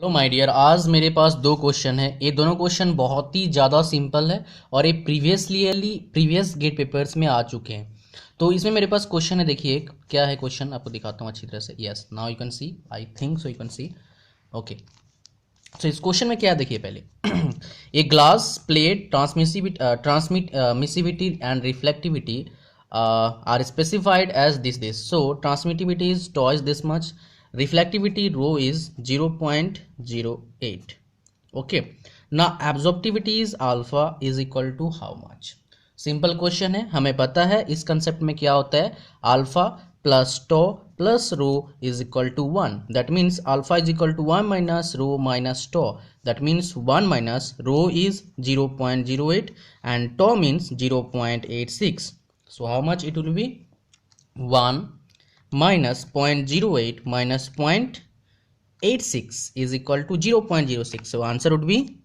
Hello my dear, आज मेरे पास दो क्वेश्चन है। ये दोनों क्वेश्चन बहुत ही ज़्यादा सिंपल है और ये प्रीवियस गेट पेपर्स में आ चुके हैं। तो इसमें मेरे पास क्वेश्चन है, देखिए क्या है क्वेश्चन, आपको दिखाता हूँ अच्छी तरह से। Yes, now you can see, I think so you can see. Okay, तो इस क्वेश्चन में क्या है देखिए पहले। A glass plate transmissivity and reflectivity are specified as this so transmittivity is tau is this much, reflectivity rho is 0.08. okay, now absorptivity is alpha is equal to how much? Simple question है, हमें पता है इस concept में क्या होता है, alpha plus tau plus rho is equal to 1, that means alpha is equal to 1 minus rho minus tau, that means 1 minus rho is 0.08 and tau means 0.86. so how much it will be? 1 minus 0.08 minus 0.86 is equal to 0.06. so answer would be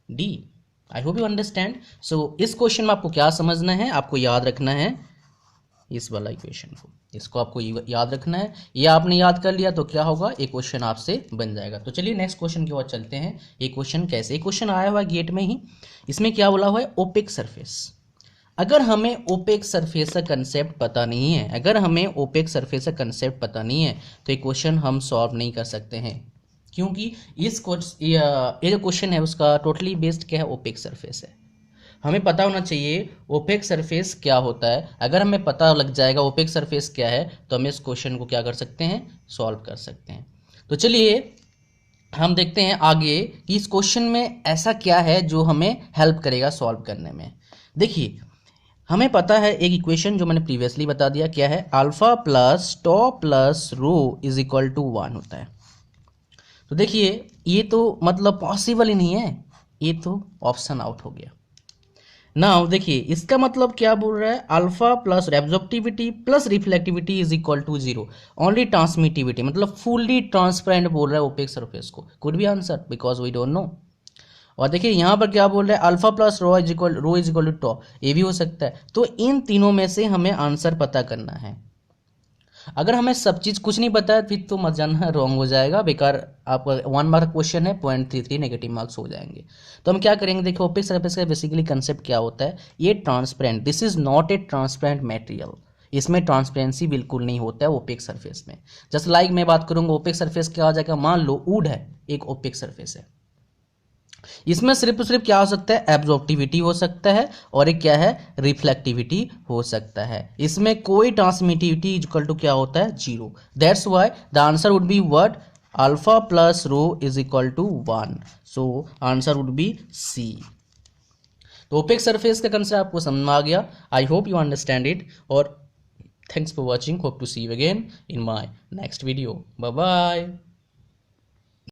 D. I hope you understand. so इस question में आपको क्या समझना है, आपको याद रखना है इस वाला इक्वेशन को, इसको आपको याद रखना है। ये आपने याद कर लिया तो क्या होगा, एक क्वेश्चन आपसे बन जाएगा। तो चलिए नेक्स्ट क्वेश्चन की ओर चलते हैं। ये क्वेश्चन कैसे, एक क्वेश्चन आया हुआ गेट में ही, इसमें क्या बोला हुआ है, ओपेक सरफेस। अगर हमें ओपेक सरफेस का कंसेप्ट पता नहीं है, अगर हमें ओपेक सरफेस का कंसेप्ट पता नहीं है तो ये क्वेश्चन हम सॉल्व नहीं कर सकते हैं, क्योंकि ये जो क्वेश्चन है उसका टोटली बेस्ड क्या है, ओपेक सरफेस है। हमें पता होना चाहिए ओपेक सरफेस क्या होता है। अगर हमें पता लग जाएगा ओपेक सरफेस क्या है तो हम इस क्वेश्चन को क्या कर सकते हैं, सॉल्व कर सकते हैं। तो चलिए हम देखते हैं आगे कि इस क्वेश्चन में ऐसा क्या है जो हमें हेल्प करेगा सॉल्व करने में। देखिए हमें पता है एक इक्वेशन जो मैंने प्रीवियसली बता दिया, क्या है, alpha plus tau plus rho is equal to 1 होता है। तो देखिए ये तो मतलब पॉसिबल ही नहीं है, ये तो ऑप्शन आउट हो गया। नाउ देखिए इसका मतलब क्या बोल रहा है, alpha plus absorptivity plus reflectivity is equal to 0, only transmittivity मतलब फुल्ली ट्रांसपेरेंट बोल रहा है ओपेक सरफेस को। Could be answer because we don't know. और देखिए यहाँ पर क्या बोल रहे हैं, alpha plus rho is equal to tau, ये भी हो सकता है। तो इन तीनों में से हमें आंसर पता करना है। अगर हमें सब चीज़ कुछ नहीं पता है फिर तो मत जानना, रॉन्ग हो जाएगा, बेकार। आपका 1 मार्क क्वेश्चन है, 0.33 नेगेटिव मार्क्स हो जाएंगे। तो हम क्या करेंगे, देखो ओपेक सरफेस का बेसिकली कंसेप्ट क्या होता है, ये transparent, this is not a transparent material, इसमें ट्रांसपेरेंसी बिल्कुल नहीं होता है ओपेक सरफेस में। जस्ट लाइक मैं बात करूंगा ओपेक सरफेस क्या हो जाएगा, मान लो वुड है, एक ओपेक सरफेस है, इसमें सिर्फ क्या हो सकता है, एब्जॉर्प्टिविटी हो सकता है और एक क्या है, रिफ्लेक्टिविटी हो सकता है। इसमें कोई ट्रांसमिटिविटी इक्वल टू क्या होता है, 0। That's why the answer would be what, alpha plus rho is equal to 1। So answer would be C. तो ओपेक सरफेस का कंसेप्ट आपको समझ में आ गया। I hope you understand it और thanks for watching, hope to see you again in my next video. Bye bye.